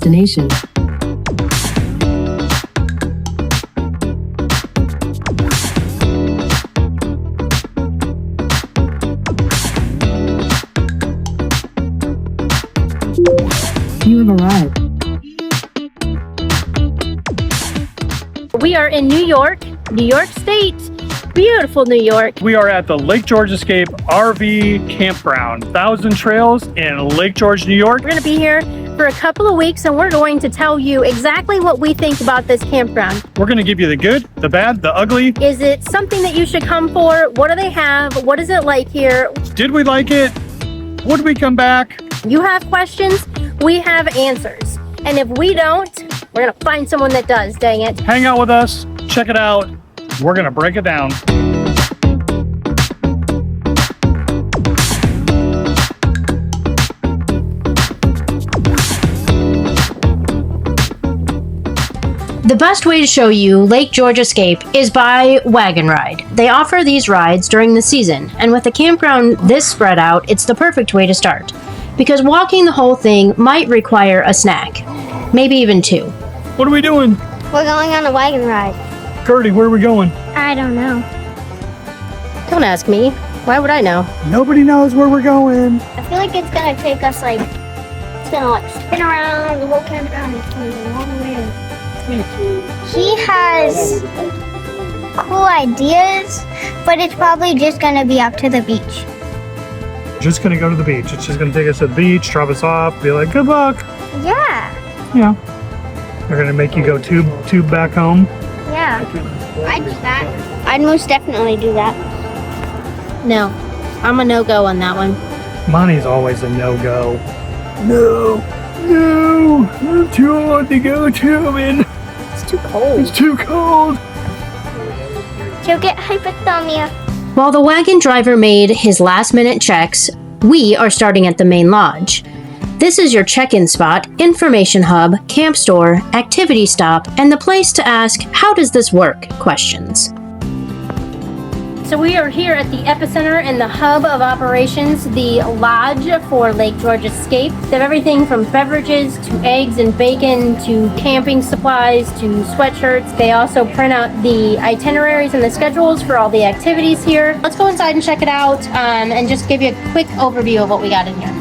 destination. You have arrived. We are in New York, New York State. Beautiful New York. We are at the Lake George Escape RV Campground, 1,000 Trails in Lake George, New York. We're going to be here for a couple of weeks and we're going to tell you exactly what we think about this campground. We're going to give you the good, the bad, the ugly. Is it something that you should come for? What do they have? What is it like here? Did we like it? Would we come back? You have questions, we have answers. And if we don't, we're going to find someone that does, dang it. Hang out with us, check it out. We're going to break it down. The best way to show you Lake George Escape is by Wagon Ride. They offer these rides during the season, and with a campground this spread out, it's the perfect way to start. Because walking the whole thing might require a snack, maybe even two. What are we doing? We're going on a wagon ride. Gertie, where are we going? I don't know. Don't ask me. Why would I know? Nobody knows where we're going. I feel like it's gonna take us it's gonna spin around the whole campground. It's gonna go all the way. He has cool ideas, but it's probably just gonna be up to the beach. Just gonna go to the beach. It's just gonna take us to the beach, drop us off, be like, good luck. Yeah. Yeah. They're gonna make you go tube back home. Yeah. I'd do that. I'd most definitely do that. No, I'm a no-go on that one. Monty's always a no-go. No, I'm too old to go tubing. It's too cold. It's too cold. You'll get hypothermia. While the wagon driver made his last-minute checks, we are starting at the main lodge. This is your check-in spot, information hub, camp store, activity stop, and the place to ask, how does this work? Questions. So we are here at the epicenter and the hub of operations, the lodge for Lake George Escape. They have everything from beverages to eggs and bacon to camping supplies to sweatshirts. They also print out the itineraries and the schedules for all the activities here. Let's go inside and check it out and just give you a quick overview of what we got in here.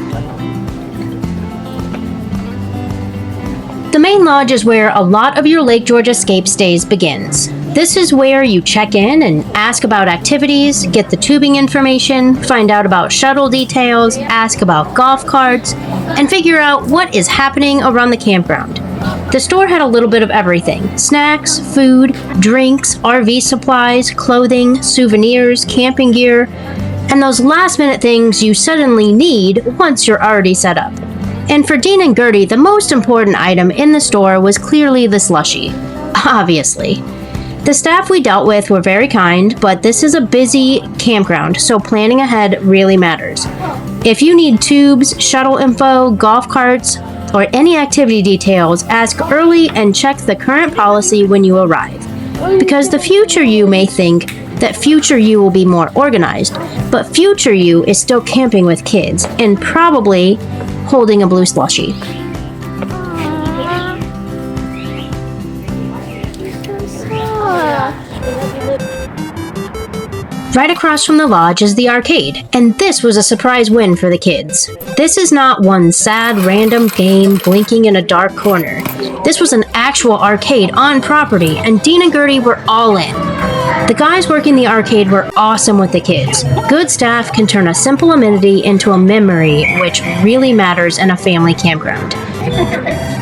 The main lodge is where a lot of your Lake George Escape stays begins. This is where you check in and ask about activities, get the tubing information, find out about shuttle details, ask about golf carts, and figure out what is happening around the campground. The store had a little bit of everything: snacks, food, drinks, RV supplies, clothing, souvenirs, camping gear, and those last-minute things you suddenly need once you're already set up. And for Dean and Gertie, the most important item in the store was clearly the slushie. Obviously. The staff we dealt with were very kind, but this is a busy campground, so planning ahead really matters. If you need tubes, shuttle info, golf carts, or any activity details, ask early and check the current policy when you arrive. Because the future you may think that future you will be more organized, but future you is still camping with kids and probably holding a blue slushie. Right across from the lodge is the arcade, and this was a surprise win for the kids. This is not one sad random game blinking in a dark corner. This was an actual arcade on property, and Dean and Gertie were all in. The guys working the arcade were awesome with the kids. Good staff can turn a simple amenity into a memory, which really matters in a family campground.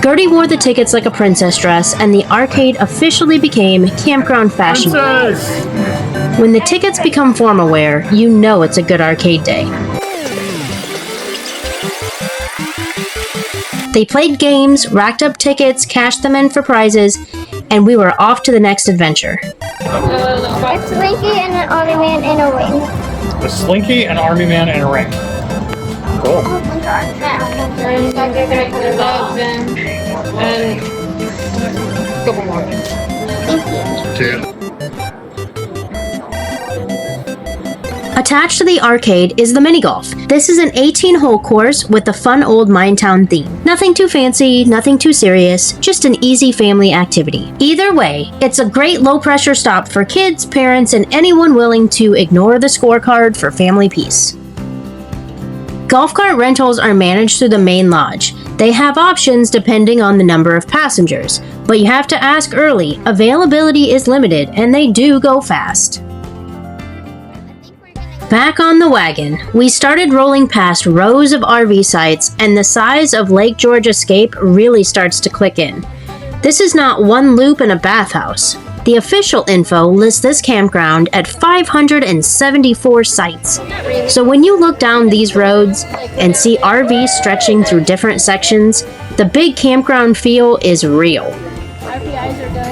Gertie wore the tickets like a princess dress, and the arcade officially became campground fashion. When the tickets become formal wear, you know it's a good arcade day. They played games, racked up tickets, cashed them in for prizes, and we were off to the next adventure. A Slinky and an Army Man in a ring. A Slinky, an Army Man, and a ring. Cool. And a couple more. Attached to the arcade is the mini golf. This is an 18-hole course with a fun old mine town theme. Nothing too fancy, nothing too serious, just an easy family activity. Either way, it's a great low-pressure stop for kids, parents, and anyone willing to ignore the scorecard for family peace. Golf cart rentals are managed through the main lodge. They have options depending on the number of passengers, but you have to ask early. Availability is limited, and they do go fast. Back on the wagon, we started rolling past rows of RV sites, and the size of Lake George Escape really starts to click in. This is not one loop and a bathhouse. The official info lists this campground at 574 sites. So when you look down these roads and see RVs stretching through different sections, the big campground feel is real.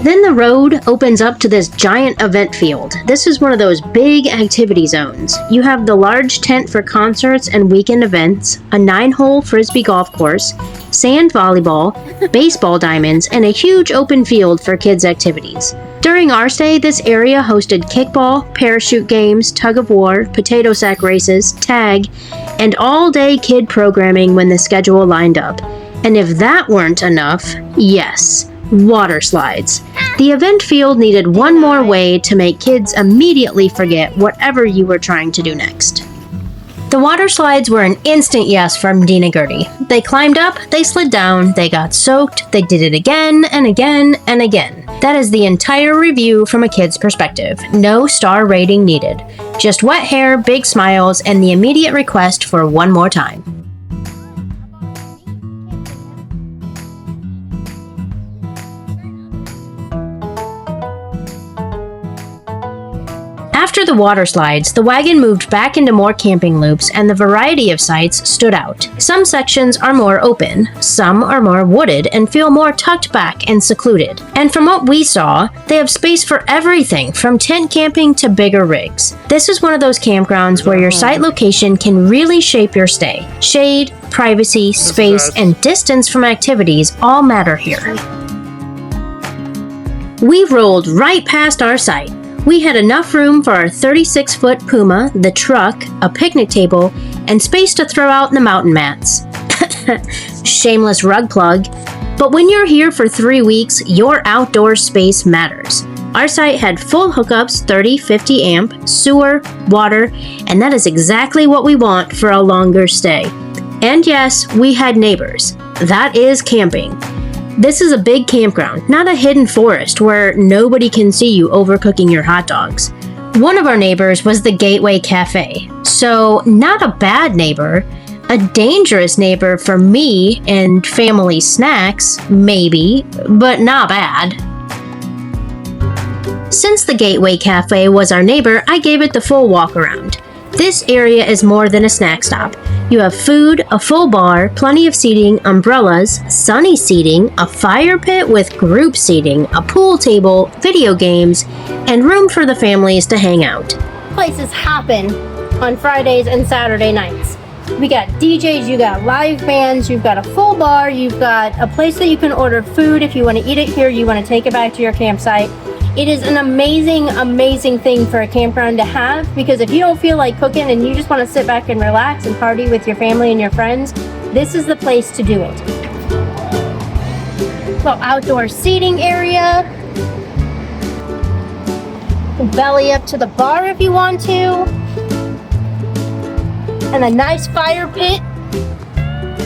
Then the road opens up to this giant event field. This is one of those big activity zones. You have the large tent for concerts and weekend events, a 9-hole frisbee golf course, sand volleyball, baseball diamonds, and a huge open field for kids' activities. During our stay, this area hosted kickball, parachute games, tug of war, potato sack races, tag, and all-day kid programming when the schedule lined up. And if that weren't enough, yes, water slides. The event field needed one more way to make kids immediately forget whatever you were trying to do next. The water slides were an instant yes from Dean and Gertie. They climbed up, they slid down, they got soaked, they did it again and again and again. That is the entire review from a kid's perspective. No star rating needed. Just wet hair, big smiles, and the immediate request for one more time. After the water slides, the wagon moved back into more camping loops, and the variety of sites stood out. Some sections are more open, some are more wooded and feel more tucked back and secluded. And from what we saw, they have space for everything from tent camping to bigger rigs. This is one of those campgrounds where your site location can really shape your stay. Shade, privacy, space, and distance from activities all matter here. We rolled right past our site. We had enough room for our 36-foot Puma, the truck, a picnic table, and space to throw out the mountain mats. Shameless rug plug. But when you're here for 3 weeks, your outdoor space matters. Our site had full hookups, 30-50 amp, sewer, water, and that is exactly what we want for a longer stay. And yes, we had neighbors. That is camping. This is a big campground, not a hidden forest where nobody can see you overcooking your hot dogs. One of our neighbors was the Gateway Cafe, so not a bad neighbor, a dangerous neighbor for me and family snacks, maybe, but not bad. Since the Gateway Cafe was our neighbor, I gave it the full walk around. This area is more than a snack stop. You have food, a full bar, plenty of seating, umbrellas, sunny seating, a fire pit with group seating, a pool table, video games, and room for the families to hang out. Places happen on Fridays and Saturday nights. We got DJs, you got live bands, you've got a full bar, you've got a place that you can order food if you want to eat it here, you want to take it back to your campsite. It is an amazing, amazing thing for a campground to have, because if you don't feel like cooking and you just want to sit back and relax and party with your family and your friends, this is the place to do it. Little outdoor seating area. Belly up to the bar if you want to. And a nice fire pit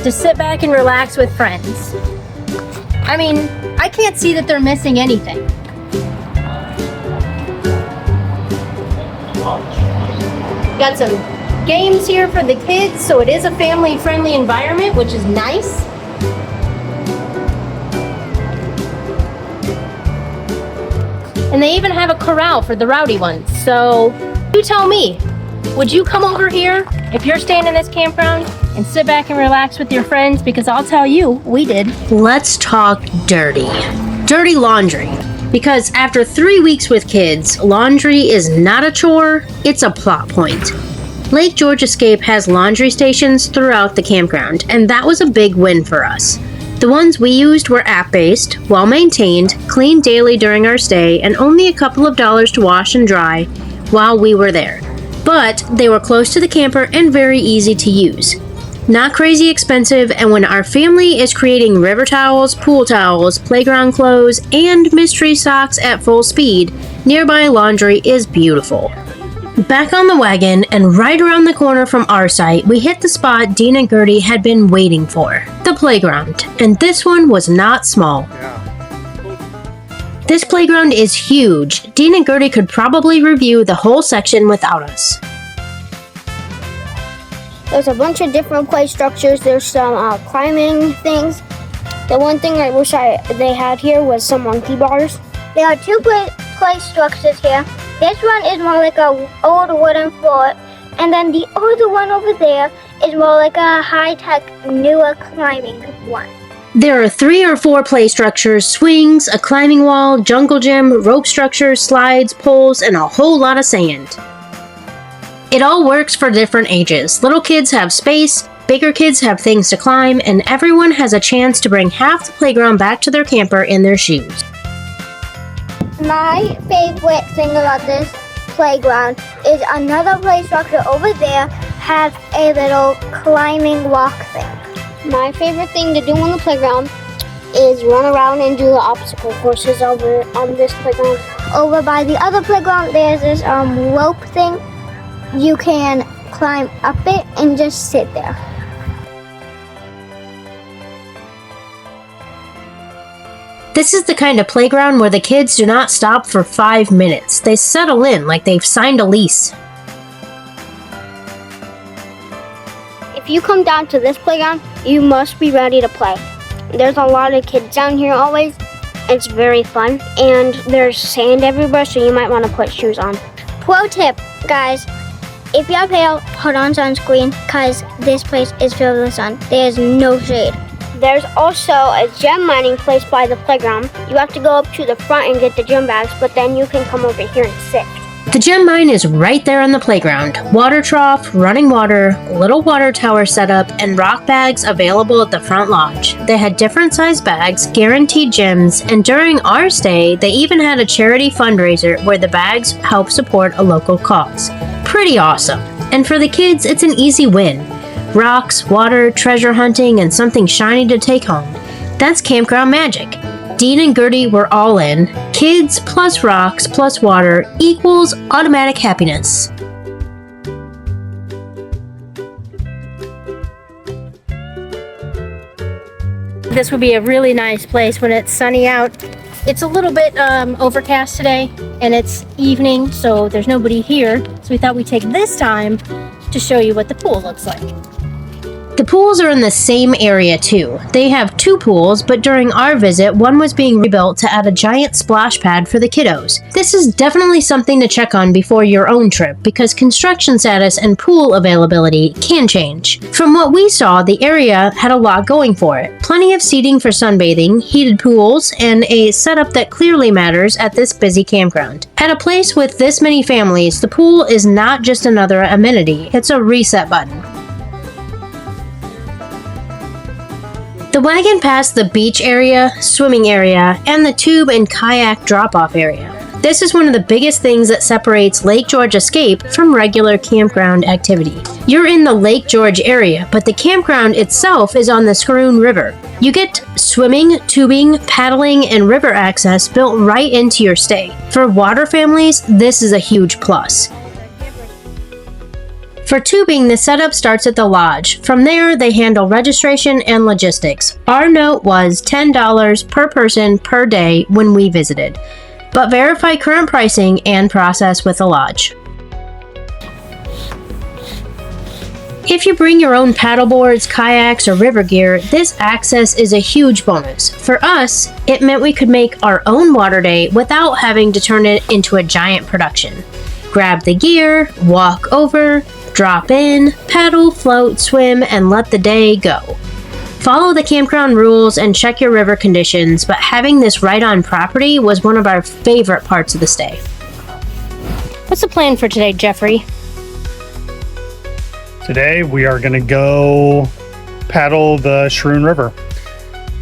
to sit back and relax with friends. I mean, I can't see that they're missing anything. Got some games here for the kids, so it is a family-friendly environment, which is nice. And they even have a corral for the rowdy ones. So you tell me, would you come over here if you're staying in this campground and sit back and relax with your friends? Because I'll tell you, we did. Let's talk dirty. Dirty laundry. Because after 3 weeks with kids, laundry is not a chore, it's a plot point. Lake George Escape has laundry stations throughout the campground, and that was a big win for us. The ones we used were app-based, well-maintained, cleaned daily during our stay, and only a couple of dollars to wash and dry while we were there. but they were close to the camper and very easy to use. Not crazy expensive, and when our family is creating river towels, pool towels, playground clothes, and mystery socks at full speed, nearby laundry is beautiful. Back on the wagon, and right around the corner from our site, we hit the spot Dean and Gertie had been waiting for, the playground, and this one was not small. This playground is huge. Dean and Gertie could probably review the whole section without us. There's a bunch of different play structures. There's some climbing things. The one thing I wish they had here was some monkey bars. There are two play structures here. This one is more like a old wooden floor, and then the other one over there is more like a high-tech, newer climbing one. There are 3 or 4 play structures, swings, a climbing wall, jungle gym, rope structures, slides, poles, and a whole lot of sand. It all works for different ages. Little kids have space, bigger kids have things to climb, and everyone has a chance to bring half the playground back to their camper in their shoes. My favorite thing about this playground is another play structure over there has a little climbing walk thing. My favorite thing to do on the playground is run around and do the obstacle courses over on this playground. Over by the other playground, there's this rope thing. You can climb up it and just sit there. This is the kind of playground where the kids do not stop for 5 minutes. They settle in like they've signed a lease. If you come down to this playground, you must be ready to play. There's a lot of kids down here always. It's very fun, and there's sand everywhere, so you might want to put shoes on. Pro tip, guys. If you're pale, put on sunscreen because this place is filled with sun. There's no shade. There's also a gem mining place by the playground. You have to go up to the front and get the gem bags, but then you can come over here and sit. The gem mine is right there on the playground. Water trough, running water, little water tower setup, and rock bags available at the front lodge. They had different size bags, guaranteed gems, and during our stay, they even had a charity fundraiser where the bags help support a local cause. Pretty awesome. And for the kids, it's an easy win. Rocks, water, treasure hunting, and something shiny to take home. That's campground magic. Dean and Gertie were all in. Kids plus rocks plus water equals automatic happiness. This would be a really nice place when it's sunny out. It's a little bit overcast today, and it's evening, so there's nobody here. So we thought we'd take this time to show you what the pool looks like. The pools are in the same area too. They have 2 pools, but during our visit, one was being rebuilt to add a giant splash pad for the kiddos. This is definitely something to check on before your own trip because construction status and pool availability can change. From what we saw, the area had a lot going for it. Plenty of seating for sunbathing, heated pools, and a setup that clearly matters at this busy campground. At a place with this many families, the pool is not just another amenity, it's a reset button. The wagon passed the beach area, swimming area, and the tube and kayak drop-off area. This is one of the biggest things that separates Lake George Escape from regular campground activity. You're in the Lake George area, but the campground itself is on the Schroon River. You get swimming, tubing, paddling, and river access built right into your stay. For water families, this is a huge plus. For tubing, the setup starts at the lodge. From there, they handle registration and logistics. Our note was $10 per person per day when we visited, but verify current pricing and process with the lodge. If you bring your own paddleboards, kayaks, or river gear, this access is a huge bonus. For us, it meant we could make our own water day without having to turn it into a giant production. Grab the gear, walk over, drop in, paddle, float, swim, and let the day go. Follow the campground rules and check your river conditions, but having this right on property was one of our favorite parts of the stay. What's the plan for today, Jeffrey? Today we are going to go paddle the Schroon River.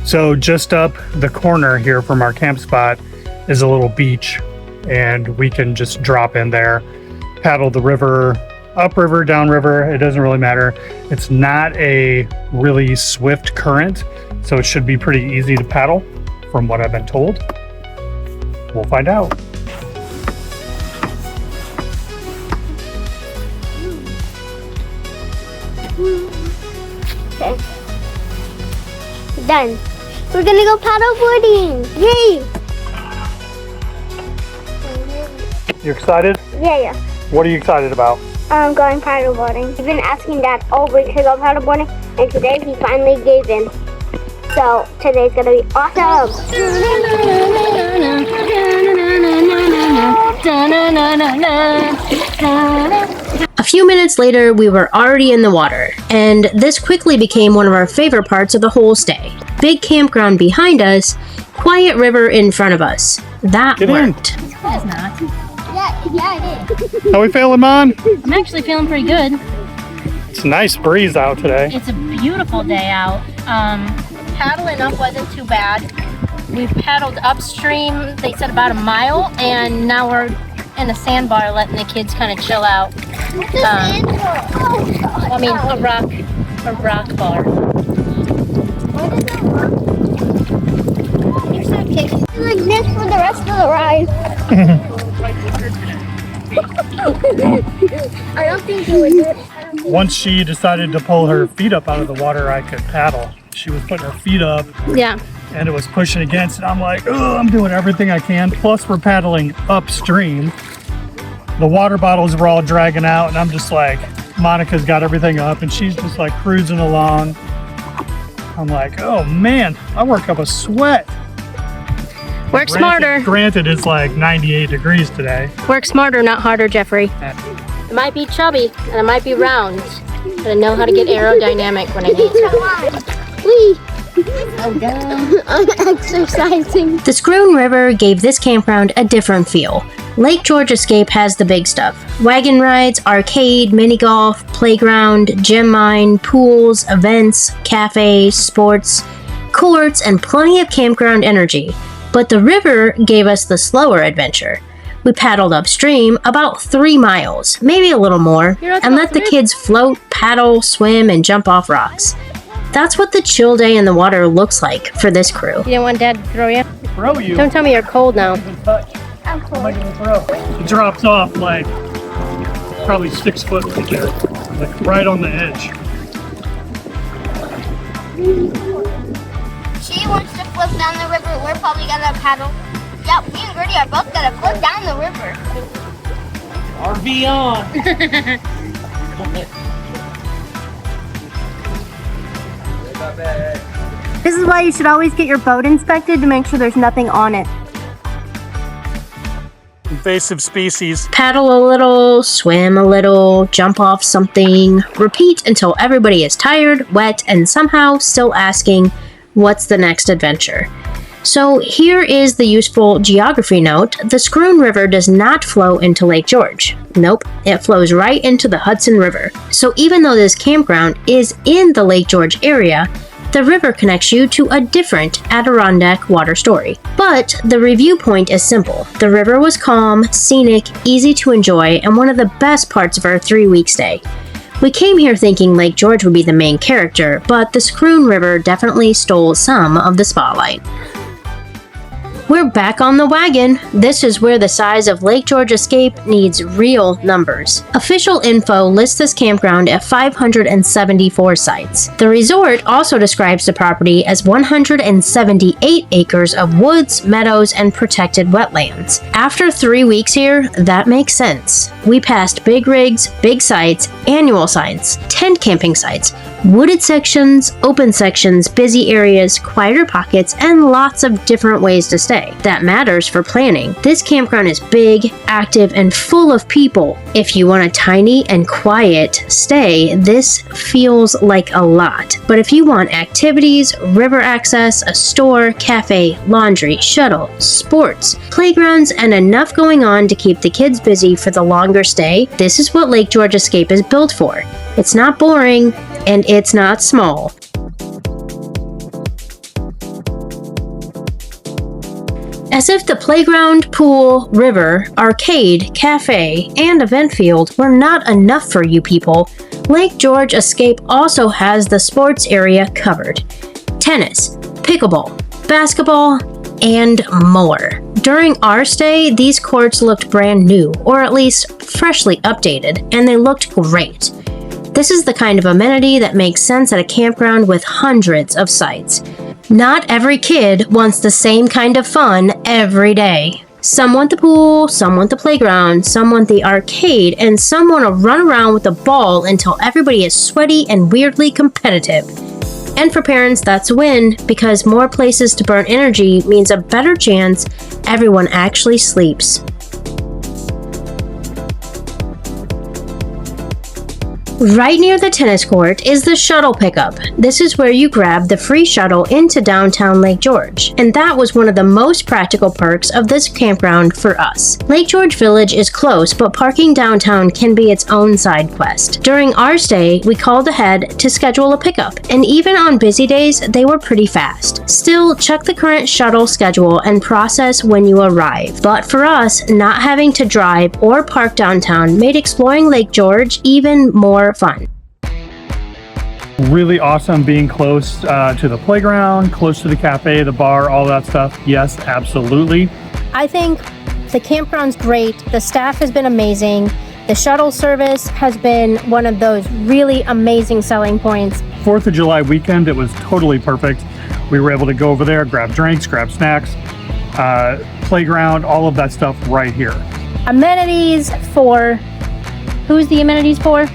So just up the corner here from our camp spot is a little beach, and we can just drop in there, paddle the river upriver, downriver, it doesn't really matter. It's not a really swift current, so it should be pretty easy to paddle from what I've been told. We'll find out. Okay. Done. We're gonna go paddleboarding. Yay! You excited? Yeah. What are you excited about? I'm going paddleboarding. We've been asking Dad all week to go paddleboarding, and today he finally gave in. So today's gonna be awesome. A few minutes later, we were already in the water, and this quickly became one of our favorite parts of the whole stay. Big campground behind us, quiet river in front of us. That Get in. worked. It's not. Yeah, it is. How we feeling, Mon? I'm actually feeling pretty good. It's a nice breeze out today. It's a beautiful day out. Paddling up wasn't too bad. We paddled upstream, they said about a mile, and now we're in a sandbar letting the kids kind of chill out. I mean, a rock bar. You're so cute. Like this for the rest of the ride. I don't think you would do it. Once she decided to pull her feet up out of the water, I could paddle. She was putting her feet up Yeah. and it was pushing against it. I'm like, oh, I'm doing everything I can. Plus we're paddling upstream. The water bottles were all dragging out and I'm just like, Monica's got everything up and she's just like cruising along. I'm like, oh man, I work up a sweat. Work smarter. Granted, it's like 98 degrees today. Work smarter, not harder, Jeffrey. It might be chubby and it might be round, but I know how to get aerodynamic when I need to. I'm exercising. The Schroon River gave this campground a different feel. Lake George Escape has the big stuff. Wagon rides, arcade, mini golf, playground, gym mine, pools, events, cafes, sports, courts, and plenty of campground energy. But the river gave us the slower adventure. We paddled upstream about 3 miles, maybe a little more, and let the kids float, paddle, swim, and jump off rocks. That's what the chill day in the water looks like for this crew. You didn't want Dad to throw you? Throw you. Don't tell me you're cold now. I'm cold. It drops off like probably 6 foot right there, like right on the edge. She wants to flip down the river. We're probably gonna paddle. Yeah, me and Gertie are both gonna flip down the river. RV on. This is why you should always get your boat inspected to make sure there's nothing on it. Invasive species. Paddle a little, swim a little, jump off something, repeat until everybody is tired, wet, and somehow still asking, what's the next adventure? So here is the useful geography note. The Schroon River does not flow into Lake George. Nope, it flows right into the Hudson River. So even though this campground is in the Lake George area, the river connects you to a different Adirondack water story. But the review point is simple. The river was calm, scenic, easy to enjoy, and one of the best parts of our 3-week stay. We came here thinking Lake George would be the main character, but the Schroon River definitely stole some of the spotlight. We're back on the wagon. This is where the size of Lake George Escape needs real numbers. Official info lists this campground at 574 sites. The resort also describes the property as 178 acres of woods, meadows, and protected wetlands. After 3 weeks here, that makes sense. We passed big rigs, big sites, annual sites, tent camping sites, wooded sections, open sections, busy areas, quieter pockets, and lots of different ways to stay. That matters for planning. This campground is big, active, and full of people. If you want a tiny and quiet stay, this feels like a lot. But if you want activities, river access, a store, cafe, laundry, shuttle, sports, playgrounds, and enough going on to keep the kids busy for the longer stay, this is what Lake George Escape is built for. It's not boring, and it's not small. As if the playground, pool, river, arcade, cafe, and event field were not enough for you people, Lake George Escape also has the sports area covered. Tennis, pickleball, basketball, and more. During our stay, these courts looked brand new, or at least freshly updated, and they looked great. This is the kind of amenity that makes sense at a campground with hundreds of sites. Not every kid wants the same kind of fun every day. Some want the pool, some want the playground, some want the arcade, and some want to run around with a ball until everybody is sweaty and weirdly competitive. And for parents, that's a win, because more places to burn energy means a better chance everyone actually sleeps. Right near the tennis court is the shuttle pickup. This is where you grab the free shuttle into downtown Lake George, and that was one of the most practical perks of this campground for us. Lake George Village is close, but parking downtown can be its own side quest. During our stay, we called ahead to schedule a pickup, and even on busy days, they were pretty fast. Still, check the current shuttle schedule and process when you arrive. But for us, not having to drive or park downtown made exploring Lake George even more fun. Really awesome being close to the playground, close to the cafe, the bar, all that stuff. Yes, absolutely. I think the campground's great. The staff has been amazing. The shuttle service has been one of those really amazing selling points. 4th of July weekend, it was totally perfect. We were able to go over there, grab drinks, grab snacks, playground, all of that stuff right here. Amenities for, who's the amenities for?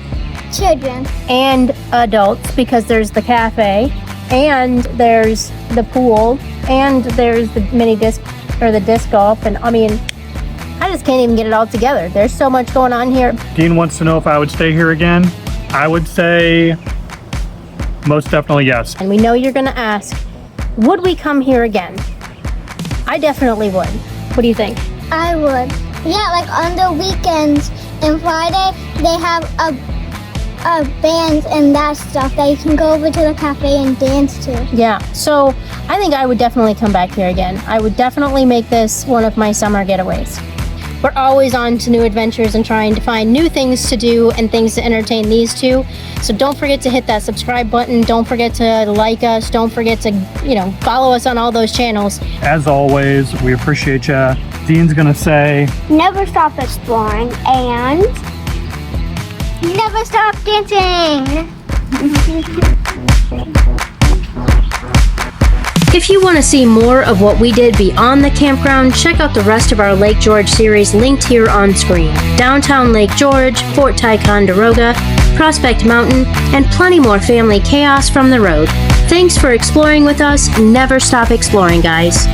Children. And adults, because there's the cafe, and there's the pool, and there's the mini disc, or the disc golf, and I mean, I just can't even get it all together. There's so much going on here. Dean wants to know if I would stay here again. I would say most definitely yes. And we know you're gonna ask, would we come here again? I definitely would. What do you think? I would. Yeah, like on the weekends and Friday, they have a bands and that stuff that you can go over to the cafe and dance to. Yeah, so I think I would definitely come back here again. I would definitely make this one of my summer getaways. We're always on to new adventures and trying to find new things to do and things to entertain these two. So don't forget to hit that subscribe button. Don't forget to like us. Don't forget to, follow us on all those channels. As always, we appreciate you. Dean's gonna say, never stop exploring and never stop dancing. If you want to see more of what we did beyond the campground, check out the rest of our Lake George series linked here on screen. Downtown Lake George, Fort Ticonderoga, Prospect Mountain, and plenty more family chaos from the road. Thanks for exploring with us. Never stop exploring, guys.